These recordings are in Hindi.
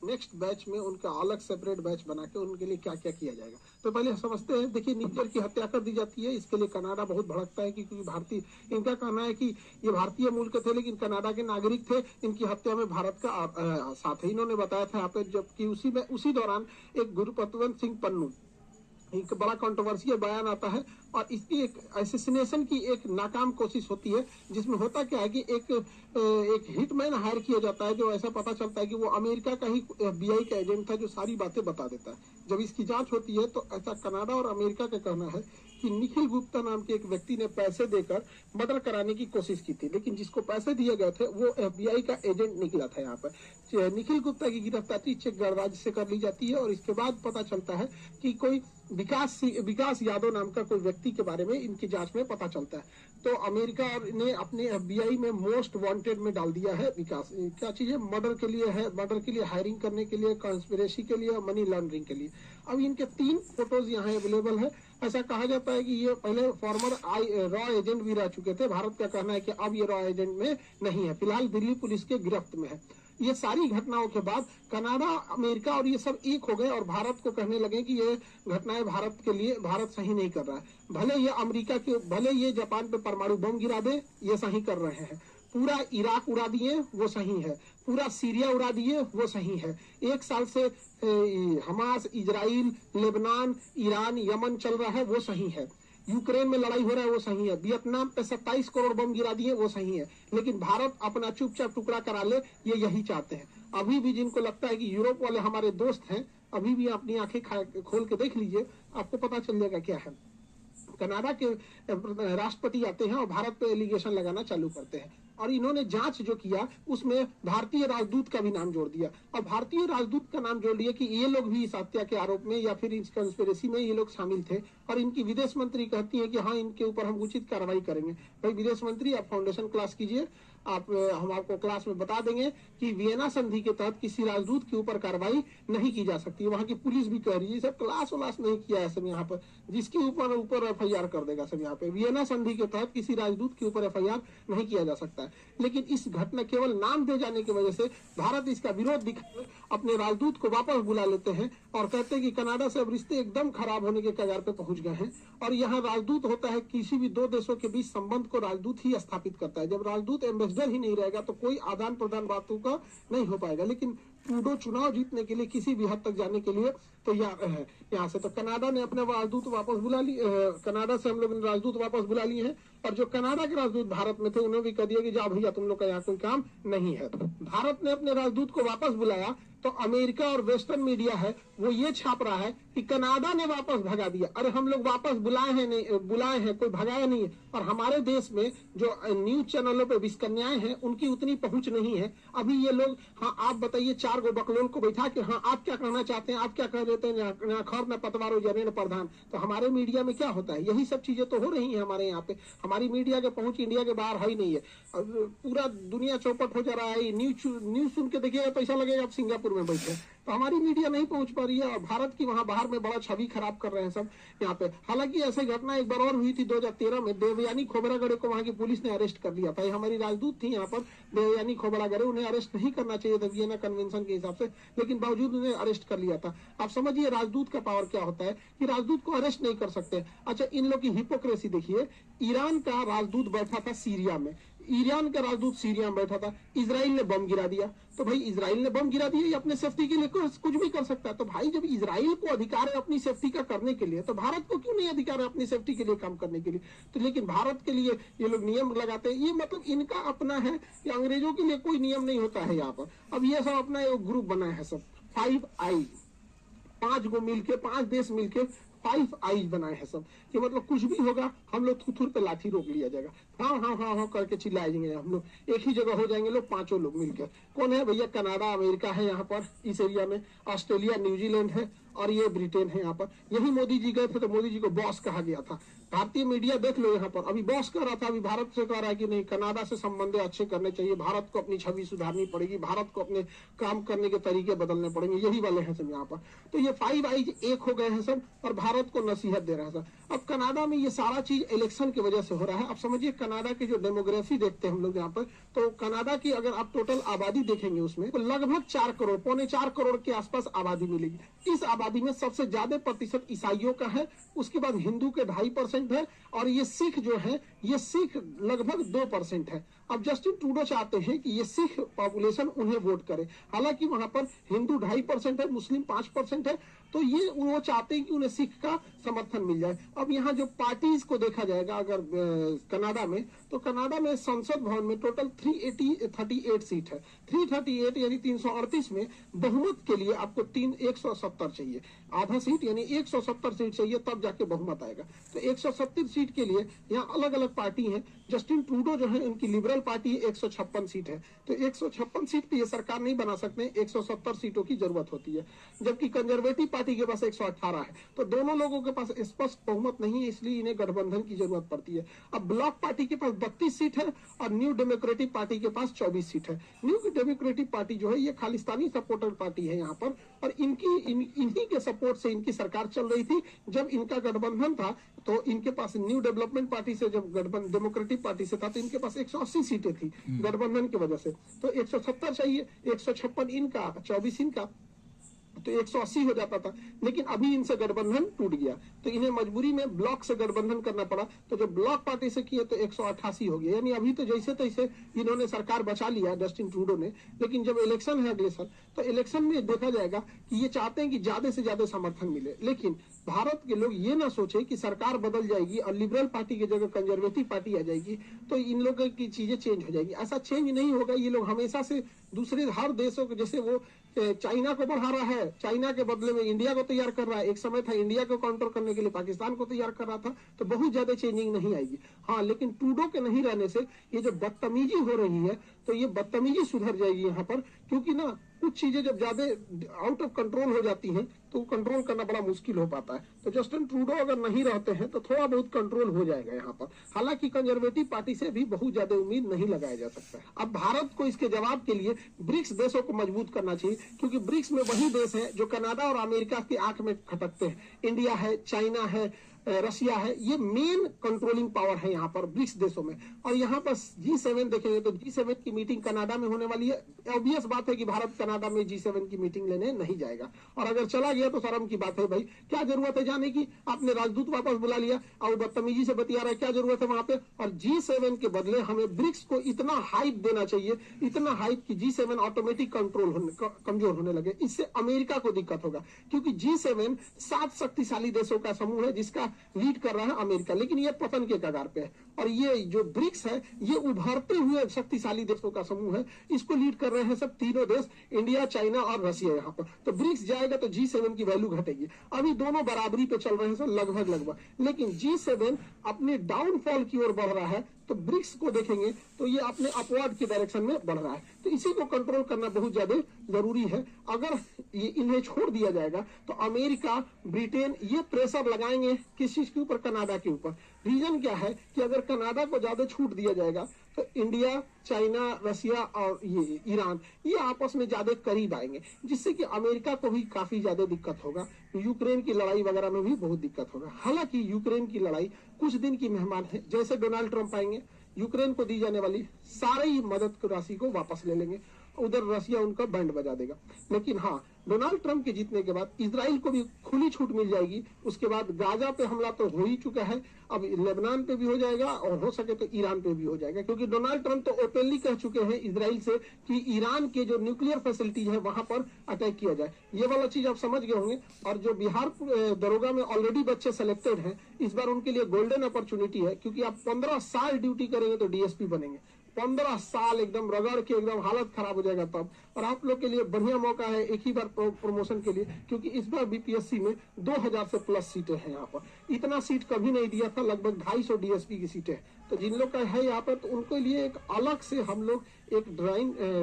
नेक्स्ट बैच में उनका अलग सेपरेट बैच बना के उनके लिए क्या क्या किया जाएगा। तो पहले समझते हैं। देखिए, निज्जर की हत्या कर दी जाती है, इसके लिए कनाडा बहुत भड़कता है क्योंकि भारतीय, इनका कहना है कि ये भारतीय मूल के थे लेकिन कनाडा के नागरिक थे, इनकी हत्या में भारत का साथ है। इन्होंने बताया था यहाँ पे, जबकि उसी दौरान एक गुरुपतवंत सिंह पन्नू, एक बड़ा कंट्रोवर्शियल बयान आता है और इसकी एक असैसिनेशन की एक नाकाम कोशिश होती है, जिसमें होता क्या है कि एक हिटमैन हायर किया जाता है, जो ऐसा पता चलता है कि वो अमेरिका का ही FBI का एजेंट था, जो सारी बातें बता देता है। जब इसकी जांच होती है तो ऐसा कनाडा और अमेरिका का कहना है कि निखिल गुप्ता नाम के एक व्यक्ति ने पैसे देकर मर्डर कराने की कोशिश की थी, लेकिन जिसको पैसे दिए गए थे वो FBI का एजेंट निकला था। यहाँ पर निखिल गुप्ता की गिरफ्तारी चेक गणराज्य से कर ली जाती है और इसके बाद पता चलता है कि कोई विकास यादव नाम का कोई व्यक्ति के बारे में इनकी जांच में पता चलता है। तो अमेरिका ने अपने FBI में मोस्ट वांटेड में डाल दिया है विकास। क्या चीज है? मर्डर के लिए है, मर्डर के लिए हायरिंग करने के लिए, कॉन्स्पिरेसी के लिए, मनी लॉन्ड्रिंग के लिए। अब इनके 3 फोटोज यहाँ अवेलेबल है। ऐसा कहा जाता है कि ये पहले फॉर्मर रॉ एजेंट भी रह चुके थे। भारत का कहना है कि अब ये रॉ एजेंट में नहीं है, फिलहाल दिल्ली पुलिस के गिरफ्त में है। ये सारी घटनाओं के बाद कनाडा, अमेरिका और ये सब एक हो गए और भारत को कहने लगे कि ये घटनाएं भारत के लिए, भारत सही नहीं कर रहा है। भले ये जापान पे परमाणु बम गिरा दे, ये सही कर रहे हैं। पूरा इराक उड़ा दिए, वो सही है। पूरा सीरिया उड़ा दिए, वो सही है। 1 साल से Hamas, Israel, Lebanon, Iran, Yemen चल रहा है, वो सही है। यूक्रेन में लड़ाई हो रहा है, वो सही है। वियतनाम पे 27 करोड़ बम गिरा दिए, वो सही है। लेकिन भारत अपना चुपचाप टुकड़ा करा ले, ये यही चाहते हैं। अभी भी जिनको लगता है कि यूरोप वाले हमारे दोस्त हैं, अभी भी अपनी आंखें खोल के देख लीजिए, आपको पता चल जाएगा क्या है। कनाडा के राष्ट्रपति आते हैं और भारत पे एलिगेशन लगाना चालू करते हैं और इन्होंने जांच जो किया उसमें भारतीय राजदूत का भी नाम जोड़ दिया। और भारतीय राजदूत का नाम जोड़ दिया कि ये लोग भी इस हत्या के आरोप में या फिर इस कंस्पिरेसी में ये लोग शामिल थे। और इनकी विदेश मंत्री कहती है कि हाँ, इनके ऊपर हम उचित कार्रवाई करेंगे। भाई विदेश मंत्री, आप फाउंडेशन क्लास कीजिए, हम आपको क्लास में बता देंगे कि वियना संधि के तहत किसी राजदूत के ऊपर कार्रवाई नहीं की जा सकती। वहां की पुलिस भी कह रही है सब क्लास व्लास नहीं किया है सब यहाँ पर, जिसके ऊपर FIR कर देगा सब। यहाँ पे वियना संधि के तहत किसी राजदूत के ऊपर FIR नहीं किया जा सकता है। लेकिन इस घटना केवल नाम दे जाने की वजह से भारत इसका विरोध दिखाकर अपने राजदूत को वापस बुला लेते हैं और कहते हैं कि कनाडा से अब रिश्ते एकदम खराब होने के कगार पे पहुंच गए हैं। और यहाँ राजदूत होता है, किसी भी 2 देशों के बीच संबंध को राजदूत ही स्थापित करता है। जब राजदूत एम्बेसडर ही नहीं रहेगा तो कोई आदान प्रदान बातों का नहीं हो पाएगा। लेकिन ट्रूडो चुनाव जीतने के लिए किसी भी हद तक जाने के लिए तैयार है यहाँ से। तो कनाडा ने अपने राजदूत वापस बुला ली, कनाडा से हम लोग राजदूत वापस बुला लिए हैं। और जो कनाडा के राजदूत भारत में थे उन्होंने भी कह दिया कि जाओ भैया, तुम लोग का यहाँ कोई काम नहीं है। भारत ने अपने राजदूत को वापस बुलाया तो अमेरिका और वेस्टर्न मीडिया है वो ये छाप रहा है कि कनाडा ने वापस भगा दिया। अरे हम लोग वापस बुलाए हैं, कोई भगाया नहीं है। और हमारे देश में जो न्यूज चैनलों पे विस्कन्याएं हैं उनकी उतनी पहुंच नहीं है। अभी ये लोग, हाँ आप बताइए, 4 गो बकलोल को बैठा के, हाँ आप क्या कहना चाहते हैं, आप क्या कह देते हैं, न खर न पतवारो जने न प्रधान। तो हमारे मीडिया में क्या होता है? यही सब चीजें तो हो रही है हमारे यहाँ पे। हमारी मीडिया के पहुंच इंडिया के बाहर है ही नहीं है। पूरा दुनिया चौपट हो जा रहा है। न्यूज सुन के देखिएगा पैसा लगेगा, आप सिंगापुर में बैठे। तो हमारी मीडिया नहीं पहुंच पा रही है और भारत की वहां बाहर में बड़ा छवि खराब कर रहे हैं सब यहाँ पे। हालांकि ऐसी घटना एक बार और हुई थी 2013 में। देवयानी खोबरागड़े को वहां की पुलिस ने अरेस्ट कर लिया था। हमारी राजदूत थी यहाँ पर देवयानी खोबरागड़े, उन्हें अरेस्ट नहीं करना चाहिए था वियना कन्वेंशन के हिसाब से, लेकिन बावजूद उन्हें अरेस्ट कर लिया था। आप समझिए राजदूत का पावर क्या होता है कि राजदूत को अरेस्ट नहीं कर सकते। अच्छा, इन लोग की हिपोक्रेसी देखिए। ईरान का राजदूत बैठा था सीरिया में, ईरान का राजदूत सीरिया में बैठा था, इजराइल ने बम गिरा दिया। तो भाई इजराइल ने बम गिरा दिया, ये अपने सेफ्टी के लिए कुछ भी कर सकता है। तो भाई जब इजराइल को अधिकार है अपनी सेफ्टी का करने के लिए, तो भारत को क्यों नहीं अधिकार है अपनी सेफ्टी के लिए काम करने के लिए? तो लेकिन भारत के लिए ये लोग नियम लगाते हैं। ये मतलब इनका अपना है कि अंग्रेजों के लिए कोई नियम नहीं होता है यहाँ पर। अब ये सब अपना एक ग्रुप बना है सब, 5 आई, 5 गो मिलके, 5 देश मिलके 5 आईज बनाए हैं सब, कि मतलब कुछ भी होगा हम लोग थुथुर पे लाठी रोक लिया जाएगा। हाँ हाँ हाँ हाँ करके चिल्लाएंगे हम लोग, एक ही जगह हो जाएंगे लोग, 5 लोग मिलकर। कौन है भैया? कनाडा, अमेरिका है यहाँ पर इस एरिया में, ऑस्ट्रेलिया, न्यूजीलैंड है और ये ब्रिटेन है। यहाँ पर यही मोदी जी गए थे तो मोदी जी को बॉस कहा गया था। भारतीय मीडिया देख लो, यहाँ पर अभी बॉस कह रहा था, अभी भारत से कह रहा है कि नहीं, कनाडा से संबंध अच्छे करने चाहिए, भारत को अपनी छवि सुधारनी पड़ेगी, भारत को अपने काम करने के तरीके बदलने पड़ेंगे, यही वाले हैं सब यहाँ पर। तो ये फाइव आइज एक हो गए हैं सब और भारत को नसीहत दे रहे हैं सब। अब कनाडा में ये सारा चीज इलेक्शन की वजह से हो रहा है। अब समझिए कनाडा की जो डेमोग्राफी देखते हैं हम लोग यहाँ पर, तो कनाडा की अगर आप टोटल आबादी देखेंगे उसमें तो लगभग 4 करोड़, पौने 4 करोड़ के आसपास आबादी मिलेगी। इस आबादी में सबसे ज्यादा प्रतिशत ईसाइयों का है, उसके बाद हिंदू के 2.5% है, और ये सिख जो है, ये सिख लगभग 2% है। अब जस्टिन ट्रूडो चाहते हैं कि ये सिख पॉपुलेशन उन्हें वोट करे, हालांकि वहां पर हिंदू 2.5% है, मुस्लिम 5% है, तो ये वो चाहते हैं कि उन्हें सिख का समर्थन मिल जाए। अब यहाँ जो पार्टीज को देखा जाएगा अगर कनाडा में, तो कनाडा में संसद भवन में टोटल 338 सीट है। 338 यानी 338 में बहुमत के लिए आपको 170 चाहिए, आधा सीट यानी 170 सीट चाहिए, तब जाके बहुमत आएगा। तो 170 सीट के लिए यहाँ अलग अलग पार्टी है। जस्टिन ट्रूडो जो है उनकी लिबरल पार्टी 156 सीट है, तो 156 सीट पे ये सरकार नहीं बना सकते, 170 सीटों की जरूरत होती है। जबकि कंजर्वेटिव पार्टी के पास 118 है, तो दोनों लोगों के पास स्पष्ट बहुमत नहीं है, इसलिए इन्हें गठबंधन की जरूरत पड़ती है। अब ब्लॉक पार्टी के पास 32 सीट है और न्यू डेमोक्रेटिक पार्टी के पास 24 सीट है। न्यू डेमोक्रेटिक पार्टी जो है ये खालिस्तानी सपोर्टर पार्टी है यहाँ पर, और इन्हीं के सपोर्ट से इनकी सरकार चल रही थी। जब इनका गठबंधन था तो इनके पास न्यू डेवलपमेंट पार्टी से, जब गठबंधन डेमोक्रेटिक पार्टी से था, तो इनके पास 180 सीटें थी गठबंधन की वजह से। तो 170 चाहिए, 156 इनका, 24 इनका, तो 180 हो जाता था। लेकिन अभी इनसे गठबंधन टूट गया, तो इन्हें मजबूरी में ब्लॉक से गठबंधन करना पड़ा। तो जब ब्लॉक पार्टी से किए तो 188 हो गया, यानी अभी तो जैसे तैसे इन्होंने सरकार बचा लिया जस्टिन ट्रूडो ने। लेकिन जब इलेक्शन है अगले साल, तो इलेक्शन में देखा जाएगा कि ये चाहते हैं कि ज्यादा से ज्यादा समर्थन मिले। लेकिन भारत के लोग ये ना सोचे कि सरकार बदल जाएगी और लिबरल पार्टी की जगह कंजर्वेटिव पार्टी आ जाएगी तो इन लोगों की चीजें चेंज हो जाएगी। ऐसा चेंज नहीं होगा। ये लोग हमेशा से दूसरे हर देशों को, जैसे वो चाइना को बढ़ा रहा है, चाइना के बदले में इंडिया को तैयार कर रहा है। एक समय था इंडिया को काउंटर करने के लिए पाकिस्तान को तैयार कर रहा था, तो बहुत ज्यादा चेंजिंग नहीं आएगी। हाँ, लेकिन ट्रूडो के नहीं रहने से ये जो बदतमीजी हो रही है, तो ये बदतमीजी सुधर जाएगी यहाँ पर, क्योंकि ना कुछ चीजें जब ज्यादा आउट ऑफ कंट्रोल हो जाती हैं तो कंट्रोल करना बड़ा मुश्किल हो पाता है। तो जस्टिन ट्रूडो अगर नहीं रहते हैं तो थोड़ा बहुत कंट्रोल हो जाएगा यहाँ पर। हालांकि कंजर्वेटिव पार्टी से भी बहुत ज्यादा उम्मीद नहीं लगाया जा सकता है। अब भारत को इसके जवाब के लिए ब्रिक्स देशों को मजबूत करना चाहिए, क्योंकि ब्रिक्स में वही देश है जो कनाडा और अमेरिका की आंख में खटकते हैं। इंडिया है, चाइना है, रशिया है, ये मेन कंट्रोलिंग पावर है यहाँ पर ब्रिक्स देशों में। और यहाँ पर G7 देखेंगे तो G7 की मीटिंग कनाडा में होने वाली है। ऑब्वियस बात है कि भारत कनाडा में G7 की मीटिंग लेने नहीं जाएगा, और अगर चला गया तो शर्म की बात है भाई। क्या जरूरत है जाने की? आपने राजदूत वापस बुला लिया और बदतमीजी से बतिया रहा है, क्या जरूरत है वहां पे? और G7 के बदले हमें ब्रिक्स को इतना हाइप देना चाहिए, इतना हाइप कि G7 ऑटोमेटिक कमजोर होने लगे। इससे अमेरिका को दिक्कत होगा, क्योंकि G7 7 शक्तिशाली देशों का समूह है जिसका लीड कर रहा है अमेरिका, लेकिन ये पतन के कगार पे है। और ये जो ब्रिक्स है ये उभरते हुए शक्तिशाली देशों का समूह है, इसको लीड कर रहे हैं सब तीनों देश, इंडिया, चाइना और रशिया यहाँ पर। तो ब्रिक्स जाएगा तो G7 की वैल्यू घटेगी। अभी दोनों बराबरी पे चल रहे हैं सर, लगभग, लेकिन G7 अपने डाउनफॉल की ओर बढ़ रहा है, तो ब्रिक्स को देखेंगे तो ये अपने अपवर्ड की डायरेक्शन में बढ़ रहा है। तो इसी को कंट्रोल करना बहुत ज्यादा जरूरी है। अगर ये इन्हें छोड़ दिया जाएगा तो अमेरिका, ब्रिटेन ये प्रेशर लगाएंगे किस चीज के ऊपर? कनाडा के ऊपर। रीजन क्या है कि अगर कनाडा को ज्यादा छूट दिया जाएगा तो इंडिया, चाइना, रशिया और ये ईरान ये आपस में ज्यादा करीब आएंगे, जिससे कि अमेरिका को भी काफी ज्यादा दिक्कत होगा। यूक्रेन की लड़ाई वगैरह में भी बहुत दिक्कत होगा। हालांकि यूक्रेन की लड़ाई कुछ दिन की मेहमान है, जैसे डोनाल्ड ट्रंप आएंगे यूक्रेन को दी जाने वाली सारी मदद की राशि को वापस ले लेंगे, उधर रशिया उनका बैंड बजा देगा। लेकिन हाँ, डोनाल्ड ट्रंप के जीतने के बाद इजराइल को भी खुली छूट मिल जाएगी। उसके बाद गाजा पे हमला तो हो ही चुका है, अब लेबनान पे भी हो जाएगा और हो सके तो ईरान पे भी हो जाएगा, क्योंकि डोनाल्ड ट्रंप तो ओपनली कह चुके हैं इजराइल से कि ईरान के जो न्यूक्लियर फैसिलिटी है वहां पर अटैक किया जाए। ये वाला चीज आप समझ गए होंगे। और जो बिहार दरोगा में ऑलरेडी बच्चे सेलेक्टेड हैं, इस बार उनके लिए गोल्डन अपॉर्चुनिटी है, क्योंकि आप 15 साल ड्यूटी करेंगे तो डीएसपी बनेंगे। 15 साल एकदम रगड़ के एकदम हालत खराब हो जाएगा तब। और आप लोग के लिए बढ़िया मौका है एक ही बार प्रमोशन के लिए, क्योंकि इस बार बीपीएससी में 2000 से प्लस सीटें हैं। यहाँ पर इतना सीट कभी नहीं दिया था, लगभग 250 डीएसपी की सीटें तो जिन लोग का है यहाँ पर, तो उनके लिए एक अलग से हम लोग एक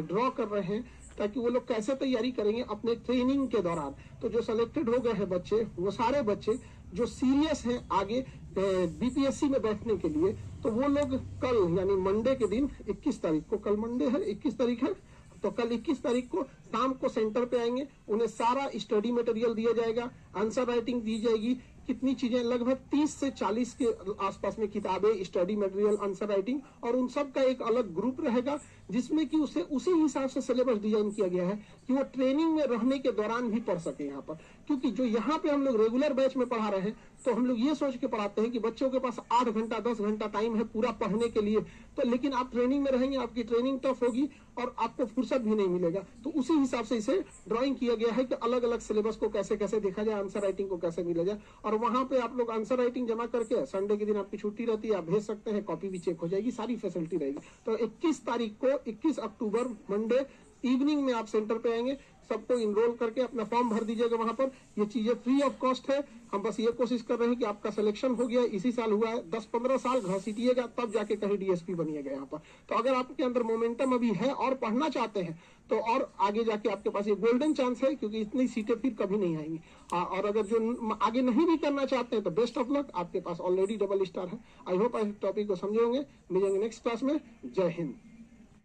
ड्रॉ कर रहे हैं, ताकि वो लोग कैसे तैयारी करेंगे अपने ट्रेनिंग के दौरान। तो जो सिलेक्टेड हो गए हैं बच्चे, वो सारे बच्चे जो सीरियस हैं आगे बीपीएससी में बैठने के लिए, तो वो लोग कल यानी मंडे के दिन 21 तारीख को, कल मंडे है 21 तारीख है, तो कल 21 तारीख को शाम को सेंटर पे आएंगे। उन्हें सारा स्टडी मटेरियल दिया जाएगा, आंसर राइटिंग दी जाएगी, कितनी चीजें, लगभग 30 से 40 के आसपास में किताबें, स्टडी मटेरियल, आंसर राइटिंग, और उन सब का एक अलग ग्रुप रहेगा जिसमें कि उसे उसी हिसाब से सिलेबस डिजाइन किया गया है कि वो ट्रेनिंग में रहने के दौरान भी पढ़ सके यहाँ पर। क्योंकि जो यहाँ पे हम लोग रेगुलर बैच में पढ़ा रहे हैं, तो हम लोग ये सोच के पढ़ाते हैं कि बच्चों के पास 8 घंटा 10 घंटा टाइम है पूरा पढ़ने के लिए, तो लेकिन आप ट्रेनिंग में रहेंगे, आपकी ट्रेनिंग टफ होगी और आपको फुर्सत भी नहीं मिलेगा। तो उसी हिसाब से इसे ड्राइंग किया गया है कि अलग अलग सिलेबस को कैसे कैसे देखा जाए, आंसर राइटिंग को कैसे मिला जाए। और वहां पे आप लोग आंसर राइटिंग जमा करके, संडे के दिन आपकी छुट्टी रहती है, आप भेज सकते हैं, कॉपी भी चेक हो जाएगी, सारी फैसिलिटी रहेगी। तो 21 तारीख को, 21 अक्टूबर मंडे इवनिंग में आप सेंटर पे आएंगे, सबको इनरोल करके अपना फॉर्म भर दीजिएगा। वहां पर ये चीजें फ्री ऑफ कॉस्ट है। हम बस ये कोशिश कर रहे हैं कि आपका सिलेक्शन हो गया, इसी साल हुआ है, 10-15 साल घसीटिएगा तब जाके कहीं डीएसपी बनिएगा यहाँ पर। तो अगर आपके अंदर मोमेंटम अभी है और पढ़ना चाहते हैं, तो और आगे जाके आपके पास ये गोल्डन चांस है, क्योंकि इतनी सीटें फिर कभी नहीं आएंगी। और अगर जो आगे नहीं भी करना चाहते हैं, तो बेस्ट ऑफ लक, आपके पास ऑलरेडी डबल स्टार है। आई होप इस टॉपिक को समझे होंगे। मिलेंगे नेक्स्ट क्लास में। जय हिंद।